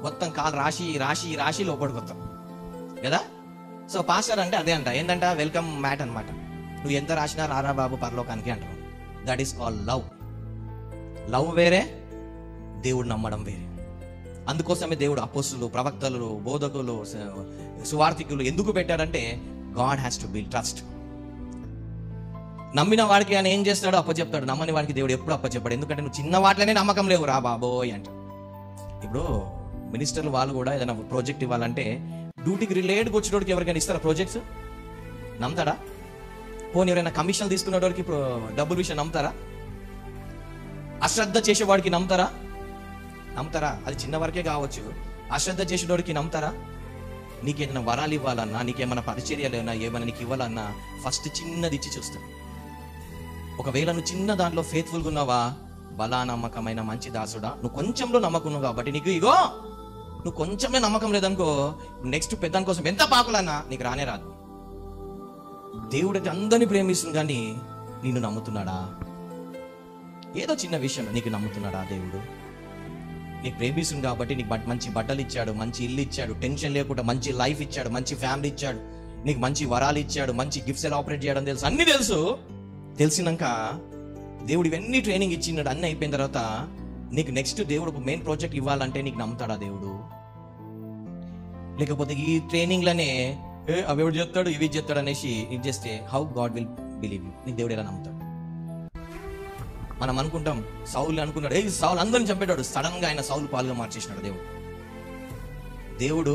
మొత్తం కాలు రాసి రాసి రాసి లోపలికి వస్తాం కదా. సో పాస్టర్ అంటే అదే అంట. ఏంటంట? వెల్కమ్ మ్యాట్ అనమాట. నువ్వు ఎంత రాసినా రారా బాబు పరలోకానికి అంటారు. That is called love. Love వేరే, దేవుడు నమ్మడం వేరే. అందుకోసమే దేవుడు అపోస్తులు, ప్రవక్తలు, బోధకులు, సువార్థికులు ఎందుకు పెట్టాడంటే God has to build trust. నమ్మిన వాడికి ఆయన ఏం చేస్తాడో అప్పచెప్తాడు, నమ్మని వాడికి దేవుడు ఎప్పుడు అప్పచెప్పాడు. ఎందుకంటే నువ్వు చిన్న వాటిలోనే నమ్మకం లేవు రా బాబోయ్ అంట. ఇప్పుడు మినిస్టర్లు వాళ్ళు కూడా ఏదైనా ప్రాజెక్ట్ ఇవ్వాలంటే డ్యూటీకి రిలేటెడ్గా వచ్చినోడికి ఎవరికైనా ఇస్తారా ప్రాజెక్ట్స్? నమ్ముతాడా? పోనీ ఎవరైనా కమిషన్ తీసుకునేవాడికి డబ్బుల విషయం నమ్ముతారా? అశ్రద్ధ చేసేవాడికి నమ్ముతారా? అది చిన్న వరకే కావచ్చు. అశ్రద్ధ చేసేవాడికి నమ్ముతారా? నీకేమైనా వరాలు ఇవ్వాలన్నా, నీకేమైనా పరిచర్యలైనా, ఏమైనా నీకు ఇవ్వాలన్నా ఫస్ట్ చిన్నది ఇచ్చి చూస్తాడు. ఒకవేళ నువ్వు చిన్న దాంట్లో ఫెయిత్ఫుల్గా ఉన్నావా, బలా నమ్మకమైన మంచి దాసుడా, నువ్వు కొంచెంలో నమ్మకున్నావు కాబట్టి నీకు ఇగో, నువ్వు కొంచెమే నమ్మకం లేదనుకో, నెక్స్ట్ పెద్దాని కోసం ఎంత పాకులన్నా నీకు రానే రాదు. దేవుడైతే అందరినీ ప్రేమిస్తుంది, కానీ నిన్ను నమ్ముతున్నాడా? ఏదో చిన్న విషయంలో నీకు నమ్ముతున్నాడా దేవుడు? నీకు ప్రేమిస్తుంది కాబట్టి నీకు మంచి బట్టలు ఇచ్చాడు, మంచి ఇల్లు ఇచ్చాడు, టెన్షన్ లేకుండా మంచి లైఫ్ ఇచ్చాడు, మంచి ఫ్యామిలీ ఇచ్చాడు, నీకు మంచి వరాలు ఇచ్చాడు, మంచి గిఫ్ట్స్ ఎలా ఆపరేట్ చేయడం తెలుసు, అన్నీ తెలుసు. తెలిసినాక దేవుడు ఇవన్నీ ట్రైనింగ్ ఇచ్చినాడు. అన్నీ అయిపోయిన తర్వాత నీకు నెక్స్ట్ దేవుడు ఒక మెయిన్ ప్రాజెక్ట్ ఇవ్వాలంటే నీకు నమ్ముతాడా దేవుడు? లేకపోతే ఈ ట్రైనింగ్లనే అవి ఎవడు చెప్తాడు ఇవి చెప్తాడు అనేసి ఇది చేస్తే how God will believe you? నీకు దేవుడు ఎలా నమ్ముతాడు? మనం అనుకుంటాం సౌలు అనుకున్నాడు, సౌలు అందరిని చంపేటాడు, సడన్ గా ఆయన సౌలు పాలుగా మార్చేసినాడు దేవుడు. దేవుడు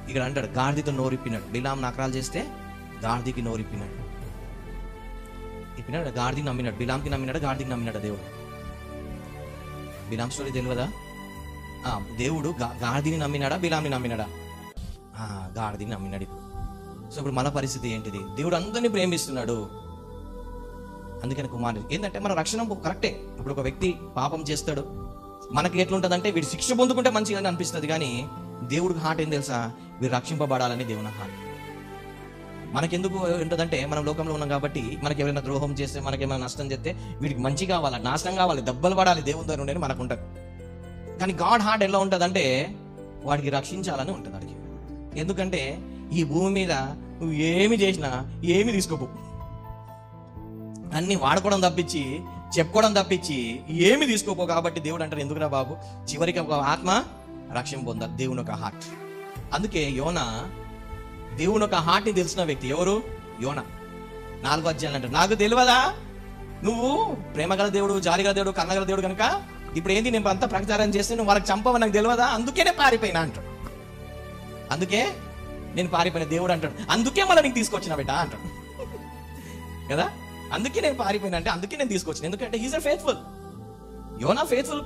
ఇక్కడ అంటాడు గాడిదతో నోరిప్పినాడు. బిలాం నకరాలు చేస్తే గాడిదకి నోరిప్పినాడు. ఇప్పినాడు, గాడిదకి నమ్మినాడు, బిలాంకి నమ్మినాడు, గాడిదకి నమ్మినాడు దేవుడు. బిలాం స్టోరీ తెలియదా? దేవుడు గాడిని నమ్మినాడా, బిలాంని నమ్మినాడా? గాడిని నమ్మినాడు. సో ఇప్పుడు మన పరిస్థితి ఏంటిది? దేవుడు అందరినీ ప్రేమిస్తున్నాడు. అందుకని కుమారుడు ఏంటంటే మన రక్షణ కరెక్టే. ఇప్పుడు ఒక వ్యక్తి పాపం చేస్తాడు, మనకి ఎట్లుంటుందంటే వీడు శిక్ష పొందుకుంటే మంచిగా అనిపిస్తుంది, కానీ దేవుడికి హార్ట్ ఏం తెలుసా? వీడు రక్షింపబడాలని దేవుని హార్ట్. మనకెందుకు ఉంటుందంటే మనం లోకంలో ఉన్నాం కాబట్టి, మనకి ఎవరైనా ద్రోహం చేస్తే, మనకేమైనా నష్టం చేస్తే వీడికి మంచి కావాలి, నాశనం కావాలి, దెబ్బలు పడాలి దేవుని దగ్గర ఉండేది మనకు ఉంటుంది. కానీ గాడ్ హార్ట్ ఎలా ఉంటుందంటే వాడికి రక్షించాలని ఉంటుంది వాడికి. ఎందుకంటే ఈ భూమి మీద నువ్వు ఏమి చేసినా ఏమి తీసుకోపో, అన్ని వాడుకోవడం తప్పించి చెప్పుకోవడం తప్పించి ఏమి తీసుకోపో. కాబట్టి దేవుడు అంటారు, ఎందుకురా బాబు, చివరికి ఒక ఆత్మ రక్షణ పొందాలి, దేవుని ఒక హార్ట్. అందుకే యోనా దేవుని ఒక హార్ట్ని తెలిసిన వ్యక్తి. ఎవరు? యోనా. 4 అధ్యాయాలు అంటారు, నాకు తెలియదా నువ్వు ప్రేమగల దేవుడు, జాలిగల దేవుడు, కన్నగల దేవుడు కనుక ఇప్పుడు ఏంటి నేను అంతా ప్రచారం చేస్తే నువ్వు వాళ్ళకి చంపవని నాకు తెలియదా, అందుకే నేను పారిపోయినా అంటాడు. అందుకే నేను పారిపోయిన దేవుడు అంటాడు, అందుకే మళ్ళీ నీకు తీసుకొచ్చిన బిడ్డ అంటాడు కదా. అందుకే నేను పారిపోయినా అంటే అందుకే నేను తీసుకొచ్చిన, ఎందుకంటే he's a faithful. Yona faithful,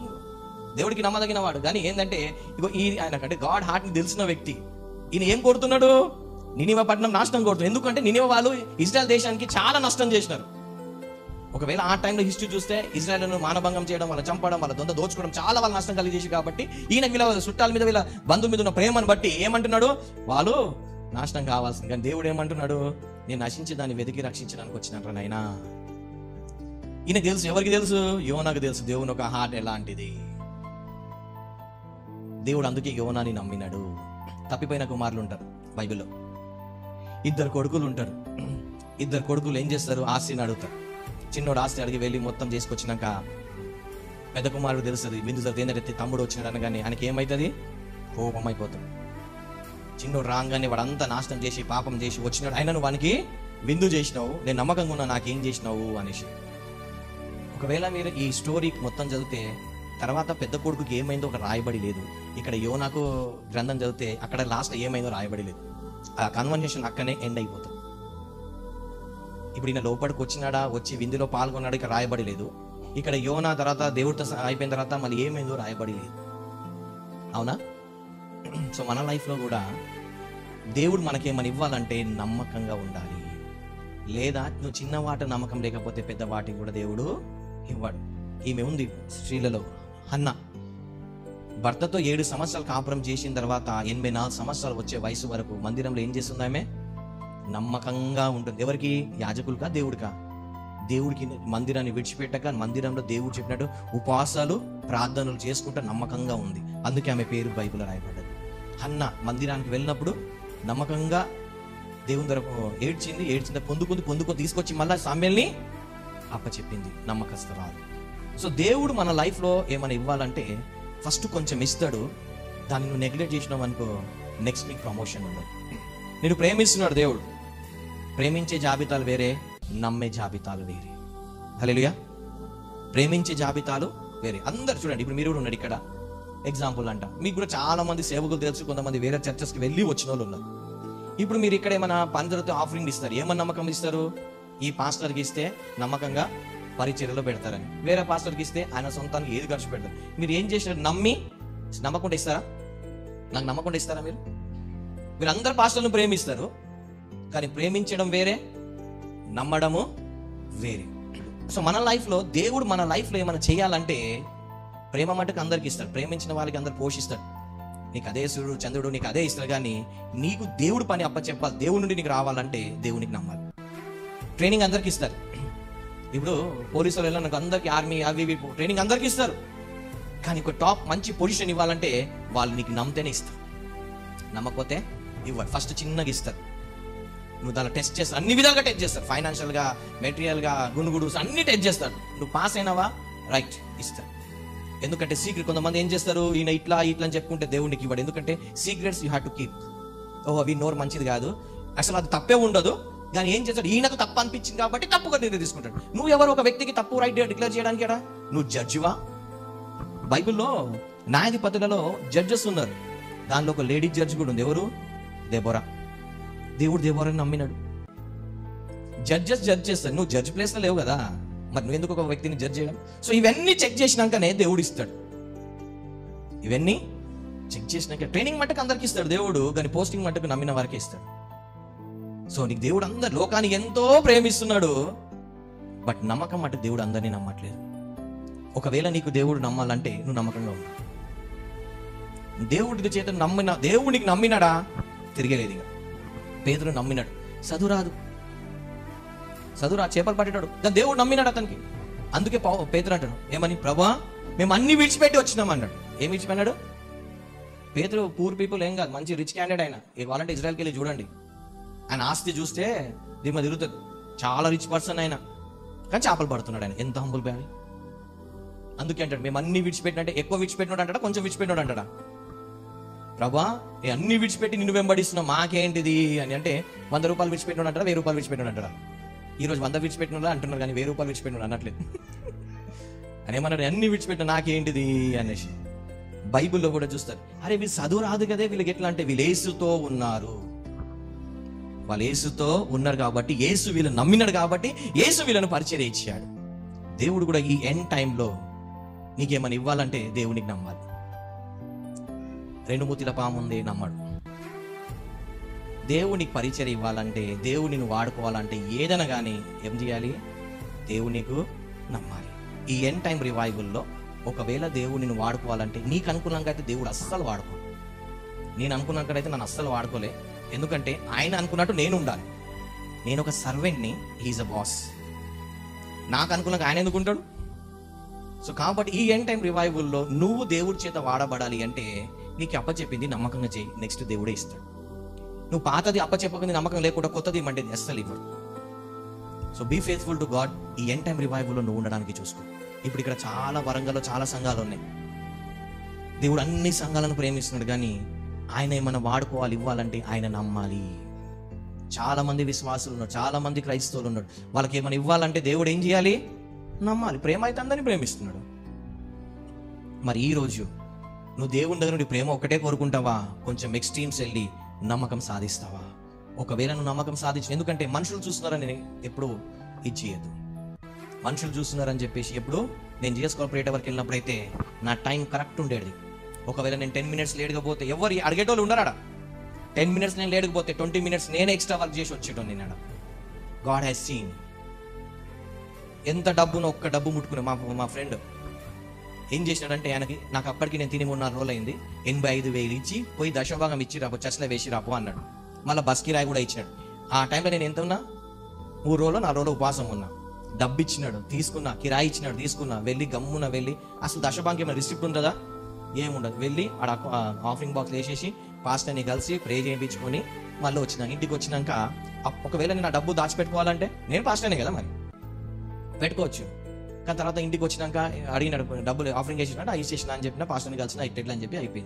దేవుడికి నమ్మదగిన వాడు. కానీ ఏంటంటే ఇగో ఈ ఆయనకంటే గాడ్ హార్ట్ ని తెలిసిన వ్యక్తి. ఈయన ఏం కోరుతున్నాడు? నినివే పట్టణం నాశనం కోరుతున్నాడు. ఎందుకంటే నినివే వాళ్ళు ఇజ్రాయెల్ దేశానికి చాలా నష్టం చేసినారు. ఒకవేళ ఆ టైంలో హిస్టరీ చూస్తే ఇజ్రాయెల్ను మానభంగం చేయడం, వాళ్ళ చంపడం, వాళ్ళ దొంగ దోచుకోవడం, చాలా వాళ్ళ నష్టం కలిగేసి. కాబట్టి ఈయన వీళ్ళ చుట్టాల మీద, వీళ్ళ బంధువుల మీద ఉన్న ప్రేమను బట్టి ఏమంటున్నాడు? వాళ్ళు నాశనం కావాల్సింది. కానీ దేవుడు ఏమంటున్నాడు? నేను నశించి దాన్ని వెతికి రక్షించడానికి వచ్చినట్టు నాయనా. ఈయన తెలుసు, ఎవరికి తెలుసు? యోనాకు తెలుసు దేవుని ఒక హార్ట్ ఎలాంటిది. దేవుడు అందుకే యోనాని నమ్మినాడు. తప్పిపోయిన కుమారులు ఉంటారు బైబిల్లో, 2 కొడుకులు ఉంటారు. 2 కొడుకులు ఏం చేస్తారు? ఆస్తిని అడుగుతారు. చిన్నోడు ఆస్తి అడిగి వెళ్ళి మొత్తం చేసుకొచ్చినాక పెద్ద కుమారుడు తెలుస్తుంది, విందు ఏంటంటే తమ్ముడు వచ్చినాడు అనగానే ఆయనకి ఏమవుతుంది? కోపం అయిపోతాడు. చిన్నోడు రాగానే వాడంతా నాశనం చేసి పాపం చేసి వచ్చినాడు, అయినా నువ్వు వానికి విందు చేసినావు, నేను నమ్మకంగా ఉన్నా, నాకేం చేసినావు అనేసి. ఒకవేళ మీరు ఈ స్టోరీ మొత్తం చదివితే తర్వాత పెద్ద కొడుకుకి ఏమైందో ఒక రాయబడి లేదు. ఇక్కడ యోనాకు గ్రంథం చదివితే అక్కడ లాస్ట్ ఏమైందో రాయబడి లేదు. ఆ కన్వర్సేషన్ అక్కనే ఎండ్ అయిపోతుంది. ఇప్పుడు ఈయన లోపలికి వచ్చినాడా, వచ్చి విందులో పాల్గొన్నాడు, ఇక్కడ రాయబడి లేదు. ఇక్కడ యోనా తర్వాత దేవుడితో అయిపోయిన తర్వాత మళ్ళీ ఏమైందో రాయబడి లేదు. అవునా? సో మన లైఫ్లో కూడా దేవుడు మనకేమని ఇవ్వాలంటే నమ్మకంగా ఉండాలి. లేదా నువ్వు చిన్న వాటి నమ్మకం లేకపోతే పెద్ద వాటికి కూడా దేవుడు ఇవ్వడు. ఈమె ఉంది స్త్రీలలో, హన్న. భర్తతో 7 సంవత్సరాలు కాపురం చేసిన తర్వాత 84 సంవత్సరాలు వచ్చే వయసు వరకు మందిరంలో ఏం చేస్తుంది? ఆమె నమ్మకంగా ఉంటుంది. ఎవరికి? యాజకులుకా, దేవుడికా? దేవుడికి. మందిరాన్ని విడిచిపెట్టక మందిరంలో దేవుడు చెప్పినట్టు ఉపవాసాలు ప్రార్థనలు చేసుకుంటూ నమ్మకంగా ఉంది. అందుకే ఆమె పేరు బైబిల్లో రాయబడ్డది. హన్న మందిరానికి వెళ్ళినప్పుడు నమ్మకంగా దేవుని తరపు ఏడ్చింది, పొందుకొని తీసుకొచ్చి మళ్ళీ సామ్యల్ని అప్పచెప్పింది. నమ్మకస్తురాలు. సో దేవుడు మన లైఫ్లో ఏమైనా ఇవ్వాలంటే ఫస్ట్ కొంచెం ఇస్తాడు. దాన్ని నువ్వు నెగ్లెక్ట్ చేసినావు అనుకో, నెక్స్ట్ నీకు ప్రమోషన్ ఉండదు. నేను ప్రేమిస్తున్నాడు దేవుడు. ప్రేమించే జాబితాలు వేరే, నమ్మే జాబితాలు వేరే. హల్లెలూయా. ప్రేమించే జాబితాలు వేరే. అందరు చూడండి, ఇప్పుడు మీరు కూడా ఉన్నారు ఇక్కడ. ఎగ్జాంపుల్ అంట, మీకు కూడా చాలా మంది సేవకులు తెలుసు, కొంతమంది వేరే చర్చెస్కి వెళ్ళి వచ్చిన వాళ్ళు ఉన్నారు. ఇప్పుడు మీరు ఇక్కడ ఏమైనా పని జరిగితే ఆఫరింగ్ ఇస్తారు. ఏమన్నా నమ్మకం ఇస్తారు? ఈ పాస్టర్కి ఇస్తే నమ్మకంగా పరిచర్యలో పెడతారని. వేరే పాస్టర్కి ఇస్తే ఆయన సొంతానికి ఏది ఖర్చు పెడతారు. మీరు ఏం చేసినారు? నమ్మకుండా ఇస్తారా? నాకు నమ్మకుండా ఇస్తారా? మీరు అందరు పాస్టర్లను ప్రేమిస్తారు, కానీ ప్రేమించడం వేరే, నమ్మడము వేరే. సో మన లైఫ్లో దేవుడు మన లైఫ్లో ఏమైనా చేయాలంటే ప్రేమ మటుకు అందరికి ఇస్తాడు. ప్రేమించిన వాళ్ళకి అందరు పోషిస్తాడు. నీకు అదే సూర్యుడు చంద్రుడు నీకు అదే ఇస్తాడు. కానీ నీకు దేవుడు పని అప్పచెప్పాలి. దేవుడి నుండి నీకు రావాలంటే దేవునికి నమ్మాలి. ట్రైనింగ్ అందరికి ఇస్తారు. ఇప్పుడు పోలీసు వాళ్ళు నాకు అందరికి, ఆర్మీ అవి ట్రైనింగ్ అందరికి ఇస్తారు. కానీ ఒక టాప్ మంచి పొజిషన్ ఇవ్వాలంటే వాళ్ళు నీకు నమ్మితేనే ఇస్తారు. నమ్మకపోతే ఇవ్వరు. ఫస్ట్ చిన్నగా ఇస్తారు. నువ్వు దాన్ని టెస్ట్ చేస్తారు, అన్ని విధాలుగా టెస్ట్ చేస్తారు. ఫైనాన్షియల్గా, మెటీరియల్గా, గుణుగుడు అన్ని టెస్ట్ చేస్తాడు. నువ్వు పాస్ అయినావా? రైట్, ఇస్తారు. ఎందుకంటే సీక్రెట్ కొంతమంది ఏం చేస్తారు, ఈయన ఇట్లా అని చెప్పుకుంటే దేవునికి ఇవ్వడు. ఎందుకంటే secrets you have to keep. అవి నోరు మంచిది కాదు, అసలు అది తప్పే ఉండదు. కానీ ఏం చేస్తాడు, ఈయనకు తప్పు అనిపించింది కాబట్టి తప్పుగా నిర్ణయం తీసుకుంటాడు. నువ్వు ఎవరు ఒక వ్యక్తికి తప్పు రైట్ డిక్లేర్ చేయడానికి? నువ్వు జడ్జివా? బైబిల్లో న్యాయాధిపతులలో జడ్జెస్ ఉన్నారు. దానిలో ఒక లేడీ జడ్జి కూడా ఉంది. ఎవరు? దెబోరా. దేవుడు దెబోరాని నమ్మినాడు. జడ్జెస్ జడ్జ్ చేస్తాడు. నువ్వు జడ్జ్ ప్లేస్లో లేవు కదా, మరి నువ్వు ఎందుకు ఒక వ్యక్తిని జడ్జ్ చేయడం? సో ఇవన్నీ చెక్ చేసినాకనే దేవుడు ఇస్తాడు. ఇవన్నీ చెక్ చేసినాక ట్రైనింగ్ మట్టుకు అందరికి ఇస్తాడు దేవుడు, కానీ పోస్టింగ్ మట్టుకు నమ్మిన వారికి ఇస్తాడు. సో నీకు దేవుడు అందరు లోకాన్ని ఎంతో ప్రేమిస్తున్నాడు, బట్ నమ్మకం మట్టుకు దేవుడు అందరినీ నమ్మట్లేదు. ఒకవేళ నీకు దేవుడు నమ్మాలంటే నువ్వు నమ్మకంగా ఉన్నావు. దేవుడి చేత దేవుడికి నమ్మినాడా? తిరిగేలేదు. ఇక పేతురు నమ్మినాడు. చదువురాదు చేపలు పట్టేటాడు, కానీ దేవుడు నమ్మినాడు అతనికి. అందుకే పేతురు అంటాడు ఏమని, ప్రభా మేము అన్ని విడిచిపెట్టి వచ్చినాం అన్నాడు. ఏం విడిచిపోయినాడు? పేతురు పూర్ పీపుల్ ఏం కాదు, మంచి రిచ్ క్యాండిడేట్ ఆయన. కావాలంటే ఇజ్రాయల్కి వెళ్ళి చూడండి. ఆయన ఆస్తి చూస్తే దిమ్మ తిరుగుతుంది. చాలా రిచ్ పర్సన్ ఆయన, కానీ చేపలు పడుతున్నాడు ఆయన. ఎంత హంబుల్ బ్యాడ్. అందుకే అంటాడు, మేము అన్ని విడిచిపెట్టినట్టే, ఎక్కువ విడిచిపెట్టినాడు అంటాడా, కొంచెం విడిచిపెట్టినాడు అంటాడా? ప్రభా అన్ని విడిచిపెట్టి నిన్ను వెంబడిస్తున్నావు, మాకేంటిది అని అంటే 100 రూపాయలు విడిచిపెట్టినాడు అంటారా, 1000 రూపాయలు విడిచిపెట్టినాడు అంటారా? ఈరోజు 100 విడిచిపెట్టినా అంటున్నారు, కానీ 1000 రూపాయలు విడిచిపెట్టినాడు అనట్లేదు. అని ఏమన్నాడు, అన్ని విడిచిపెట్టిన నాకేంటిది అనేసి. బైబిల్లో కూడా చూస్తారు, అరే వీళ్ళు చదువు రాదు కదే, వీళ్ళకి ఎట్లా అంటే వీళ్ళు యేసుతో ఉన్నారు, వాళ్ళు యేసుతో ఉన్నారు కాబట్టి, యేసు వీళ్ళని నమ్మినాడు కాబట్టి యేసు వీళ్ళను పరిచర్య ఇచ్చాడు. దేవుడు కూడా ఈ ఎండ్ టైంలో నీకేమైనా ఇవ్వాలంటే దేవునికి నమ్మాలి. 2 మూతిల పాము ఉంది, నమ్మడు. దేవునికి పరిచర్య ఇవ్వాలంటే, దేవుని వాడుకోవాలంటే ఏదైనా కానీ ఏం చేయాలి? దేవునికి నమ్మాలి. ఈ ఎండ్ టైం రివైవల్లో ఒకవేళ దేవుని వాడుకోవాలంటే నీకు అనుకూలంగా అయితే దేవుడు అస్సలు వాడుకో. నేను అనుకున్నక్కడైతే నన్ను అస్సలు వాడుకోలే. ఎందుకంటే ఆయన అనుకున్నట్టు నేను ఉండాలి. నేను ఒక సర్వెంట్ని, హీఈస్ అ బాస్. నాకు అనుకూలంగా ఆయన ఎందుకు ఉంటాడు? సో కాబట్టి ఈ ఎండ్ టైం రివైవల్లో నువ్వు దేవుడి చేత వాడబడాలి అంటే నీకు అప్పచెప్పింది నమ్మకంగా చేయి, నెక్స్ట్ దేవుడే ఇస్తాడు. నువ్వు పాతది అప్పచెప్పకుంది నమ్మకం లేకుండా కొత్తది ఇవ్వండి, అస్సలు ఇవ్వడు. So be faithful to God. ఈ ఎండ్ టైం రివైవల్లో నువ్వు ఉండడానికి చూసుకో. ఇప్పుడు ఇక్కడ చాలా వరంగల్లో చాలా సంఘాలు ఉన్నాయి. దేవుడు అన్ని సంఘాలను ప్రేమిస్తున్నాడు, కానీ ఆయన ఏమైనా వాడుకోవాలి, ఇవ్వాలంటే ఆయన నమ్మాలి. చాలా మంది విశ్వాసులు ఉన్నారు, చాలా మంది క్రైస్తవులు ఉన్నారు. వాళ్ళకి ఏమైనా ఇవ్వాలంటే దేవుడు ఏం చేయాలి? నమ్మాలి. ప్రేమ అయితే అందరినీ ప్రేమిస్తున్నాడు. మరి ఈరోజు నువ్వు దేవుని దగ్గర నుండి ప్రేమ ఒకటే కోరుకుంటావా, కొంచెం ఎక్స్ట్రీమ్స్ వెళ్ళి నమ్మకం సాధిస్తావా? ఒకవేళ నువ్వు నమ్మకం సాధించు, ఎందుకంటే మనుషులు చూస్తున్నారని ఎప్పుడు ఇది చేయద్దు. మనుషులు చూస్తున్నారని చెప్పేసి ఎప్పుడు నేను జిఎస్ కార్పొరేట్ వరకు వెళ్ళినప్పుడైతే నా టైం కరెక్ట్ ఉండేది. ఒకవేళ నేను 10 minutes లేట్గా పోతే ఎవరు అడిగేటోళ్ళు ఉన్నారా? 10 minutes నేను లేట్గా పోతే 20 minutes నేనే ఎక్స్ట్రా వర్క్ చేసి వచ్చేటోని నేను. God has seen. ఎంత డబ్బును ఒక్క డబ్బు ముట్టుకునే మా ఫ్రెండ్ ఏం చేసినాడంటే, నాకు అప్పటికి నేను తిని 3-4 రోజులు అయింది, 85,000 ఇచ్చి పోయి దశభాగం ఇచ్చి రాపో, చర్చలో వేసి రాపో అన్నాడు. మళ్ళీ బస్ కిరాయి కూడా ఇచ్చాడు. ఆ టైంలో నేను ఎంత ఉన్నా, 3 రోజులు 4 రోజులు ఉపవాసం ఉన్నా. డబ్బు ఇచ్చినాడు, తీసుకున్నా, కిరాయి ఇచ్చినాడు, తీసుకున్నా, వెళ్ళి గమ్మున వెళ్ళి, అసలు దశభాగం ఏమైనా రిసిప్ట్ ఉంటుందా? ఏముండదు. వెళ్ళి ఆడ ఆఫరింగ్ బాక్స్ వేసేసి పాస్టర్ని కలిసి ప్రే చేయించుకొని మళ్ళీ వచ్చినా. ఇంటికి వచ్చినాక ఒకవేళ నేను ఆ డబ్బు దాచిపెట్టుకోవాలంటే నేను పాస్టర్నే కదా, మరి పెట్టుకోవచ్చు. కానీ తర్వాత ఇంటికి వచ్చినాక అడిగినాడు, డబ్బులు ఆఫరింగ్ వేసినాడు, ఇచ్చేసిన అని చెప్పిన, పాస్టర్ని కలిసిన ఇట్లా అని చెప్పి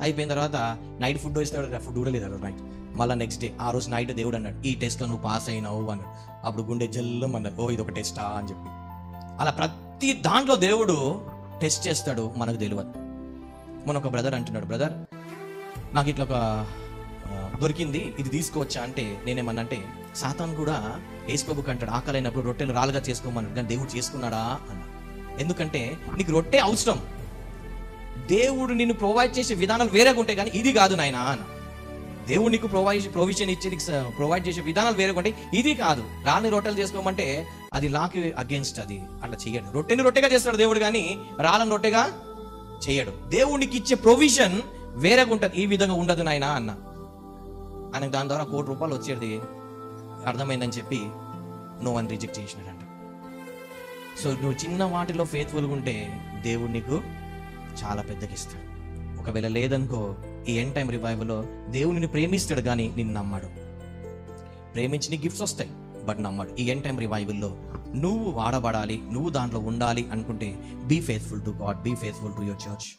అయిపోయిన తర్వాత నైట్ ఫుడ్ ఇస్తాడు, ఫుడ్ కూడా లేదు నైట్. మళ్ళీ నెక్స్ట్ డే ఆ రోజు నైట్ దేవుడు అన్నాడు, ఈ టెస్ట్లో నువ్వు పాస్ అయినావు అన్నాడు. అప్పుడు గుండె జల్లం అన్నాడు, ఓ ఇది ఒక టెస్టా అని చెప్పి. అలా ప్రతి దాంట్లో దేవుడు టెస్ట్ చేస్తాడు, మనకు తెలియదు. మన ఒక బ్రదర్ అంటున్నాడు, బ్రదర్ నాకు ఇట్లా ఒక దొరికింది, ఇది తీసుకోవచ్చా అంటే నేనేమన్నా అంటే, సాతాను కూడా యేసుప్రభుకి అంటాడు, ఆకలైనప్పుడు రొట్టెలు రాళ్ళుగా చేసుకోమన్నాడు, కానీ దేవుడు చేసుకున్నాడా అన్న. ఎందుకంటే నీకు రొట్టె అవసరం, దేవుడు నిన్ను ప్రొవైడ్ చేసే విధానాలు వేరేగా ఉంటాయి, కానీ ఇది కాదు నాయనా అన్న. దేవుడు నీకు ప్రొవిజన్ ఇచ్చి నీకు ప్రొవైడ్ చేసే విధానాలు వేరేగా ఉంటాయి, ఇది కాదు. రాళ్ళని రొట్టెలు చేసుకోమంటే అది లాకి అగేన్స్ట్, అది అట్లా చేయడు. రొట్టెని రొట్టెగా చేస్తాడు దేవుడు, కానీ రాళ్ళని రొట్టెగా చేయడు. దేవుడికి ఇచ్చే ప్రొవిజన్ వేరేగా ఉంటుంది, ఈ విధంగా ఉండదు నాయనా అన్న. ఆయనకు దాని ద్వారా 1 కోటి రూపాయలు వచ్చేది అర్థమైందని చెప్పి నువ్వు అని రిజెక్ట్ చేసినాడంట. సో నువ్వు చిన్న వాటిలో ఫెయిత్ఫుల్గా ఉంటే దేవుడు నీకు చాలా పెద్దగిస్తాడు. ఒకవేళ లేదనుకో, ఈ ఎండ్ టైం రివైవల్లో దేవుడిని ప్రేమిస్తాడు, కానీ నిన్ను నమ్మడు. ప్రేమించి నీ గిఫ్ట్స్ వస్తాయి, బట్ నమ్మడు. ఈ ఎండ్ టైం రివైవల్లో నువ్వు వాడబడాలి, నువ్వు దాంట్లో ఉండాలి అనుకుంటే be faithful to God, be faithful to your church.